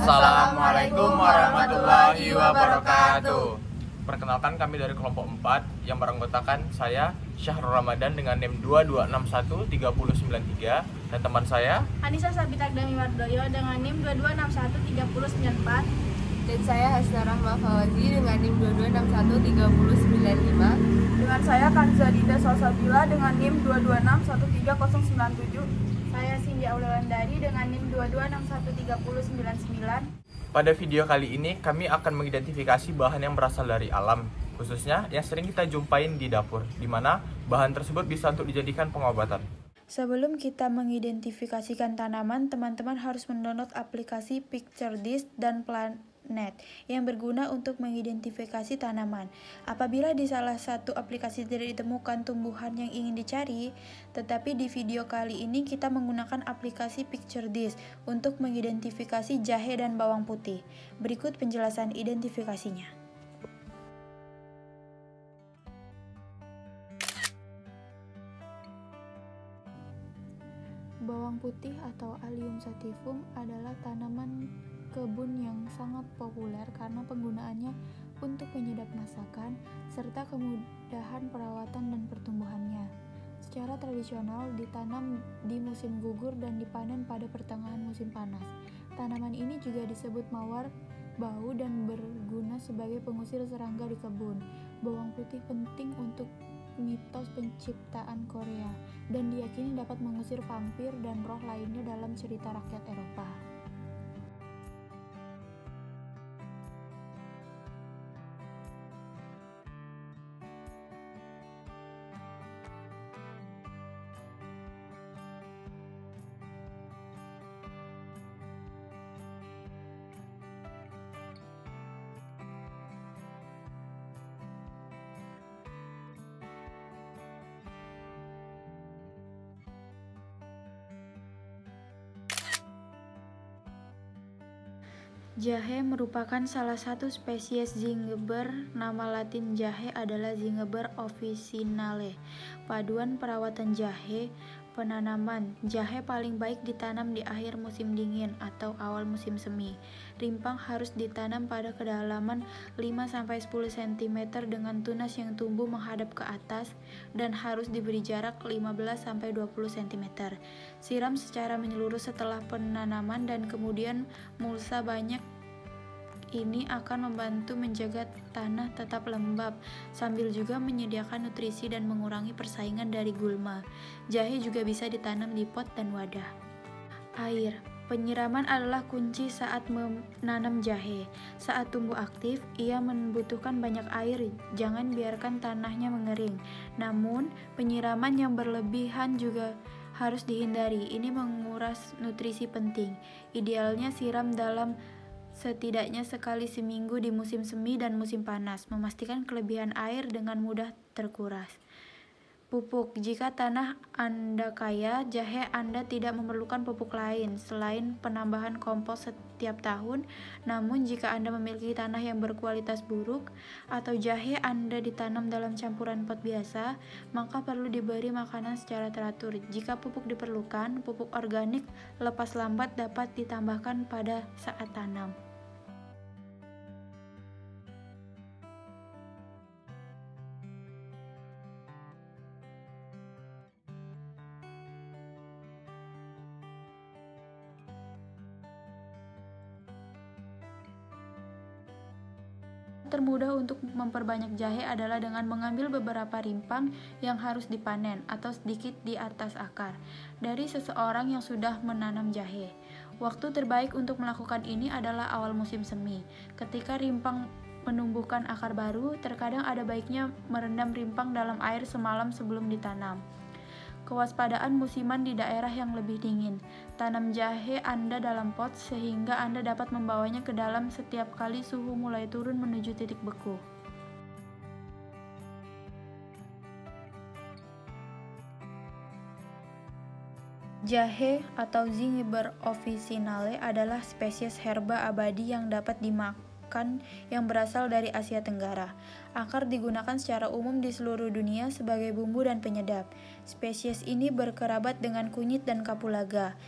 Assalamualaikum warahmatullahi wabarakatuh. Perkenalkan, kami dari kelompok 4 yang beranggotakan saya Syahrul Ramadan dengan NIM 22613093 dan teman saya Anissa Sabitagdami Wardoyo dengan NIM 22613094 dan saya Hasna Rahma Fawazi dengan NIM 22613095. Dengan saya Kanza Dinda Salsabila dengan NIM 22613097. Saya Cindy Aulawandari dengan NIM 22613099. Pada video kali ini kami akan mengidentifikasi bahan yang berasal dari alam, khususnya yang sering kita jumpain di dapur, di mana bahan tersebut bisa untuk dijadikan pengobatan. Sebelum kita mengidentifikasikan tanaman, teman-teman harus mendownload aplikasi PictureDis dan Planet yang berguna untuk mengidentifikasi tanaman. Apabila di salah satu aplikasi tidak ditemukan tumbuhan yang ingin dicari, tetapi di video kali ini kita menggunakan aplikasi PictureDis untuk mengidentifikasi jahe dan bawang putih. Berikut penjelasan identifikasinya. Bawang putih atau Allium sativum adalah tanaman kebun yang sangat populer karena penggunaannya untuk penyedap masakan serta kemudahan perawatan dan pertumbuhannya. Secara tradisional ditanam di musim gugur dan dipanen pada pertengahan musim panas. Tanaman ini juga disebut mawar bau dan berguna sebagai pengusir serangga di kebun. Bawang putih penting untuk mitos penciptaan Korea dan diyakini dapat mengusir vampir dan roh lainnya dalam cerita rakyat Eropa. Jahe merupakan salah satu spesies Zingiber. Nama latin jahe adalah Zingiber officinale. Paduan perawatan jahe. Penanaman jahe paling baik ditanam di akhir musim dingin atau awal musim semi. Rimpang harus ditanam pada kedalaman 5-10 cm dengan tunas yang tumbuh menghadap ke atas dan harus diberi jarak 15-20 cm. Siram secara menyeluruh setelah penanaman dan kemudian mulsa banyak. Ini akan membantu menjaga tanah tetap lembab, sambil juga menyediakan nutrisi dan mengurangi persaingan dari gulma. Jahe juga bisa ditanam di pot dan wadah. Air. Penyiraman adalah kunci saat menanam jahe. Saat tumbuh aktif, ia membutuhkan banyak air. Jangan biarkan tanahnya mengering. Namun, penyiraman yang berlebihan juga harus dihindari. Ini menguras nutrisi penting. Idealnya siram dalam setidaknya sekali seminggu di musim semi dan musim panas, memastikan kelebihan air dengan mudah terkuras. Pupuk. Jika tanah Anda kaya, jahe Anda tidak memerlukan pupuk lain selain penambahan kompos setiap tahun. Namun jika Anda memiliki tanah yang berkualitas buruk atau jahe Anda ditanam dalam campuran pot biasa, maka perlu diberi makanan secara teratur. Jika pupuk diperlukan, pupuk organik lepas lambat dapat ditambahkan pada saat tanam. Termudah untuk memperbanyak jahe adalah dengan mengambil beberapa rimpang yang harus dipanen atau sedikit di atas akar dari seseorang yang sudah menanam jahe. Waktu terbaik untuk melakukan ini adalah awal musim semi. Ketika rimpang menumbuhkan akar baru, terkadang ada baiknya merendam rimpang dalam air semalam sebelum ditanam. Kewaspadaan musiman di daerah yang lebih dingin. Tanam jahe Anda dalam pot sehingga Anda dapat membawanya ke dalam setiap kali suhu mulai turun menuju titik beku. Jahe atau Zingiber officinale adalah spesies herba abadi yang dapat dimakan yang berasal dari Asia Tenggara. Akar digunakan secara umum di seluruh dunia sebagai bumbu dan penyedap. Spesies ini berkerabat dengan kunyit dan kapulaga.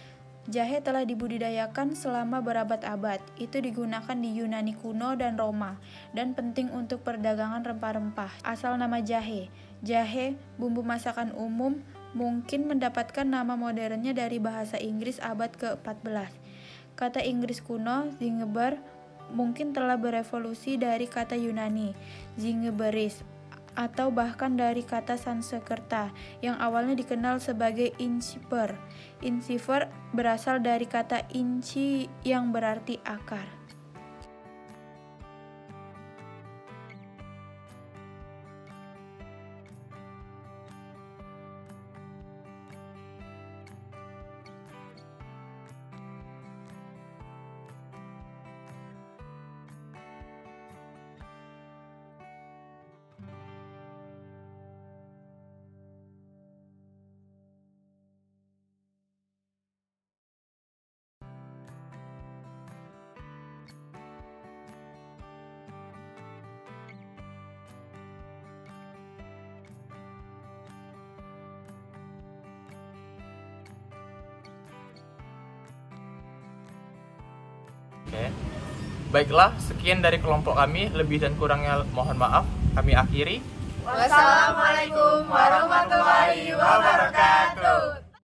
Jahe telah dibudidayakan selama berabad-abad. Itu digunakan di Yunani kuno dan Roma, dan penting untuk perdagangan rempah-rempah. Asal nama jahe. Jahe, bumbu masakan umum, mungkin mendapatkan nama modernnya dari bahasa Inggris abad ke-14. Kata Inggris kuno, zingeber, mungkin telah berevolusi dari kata Yunani, zingeberis, atau bahkan dari kata Sanskerta yang awalnya dikenal sebagai inciper. Inciper berasal dari kata inci yang berarti akar. Oke. Baiklah, sekian dari kelompok kami. Lebih dan kurangnya mohon maaf. Kami akhiri. Wassalamualaikum warahmatullahi wabarakatuh.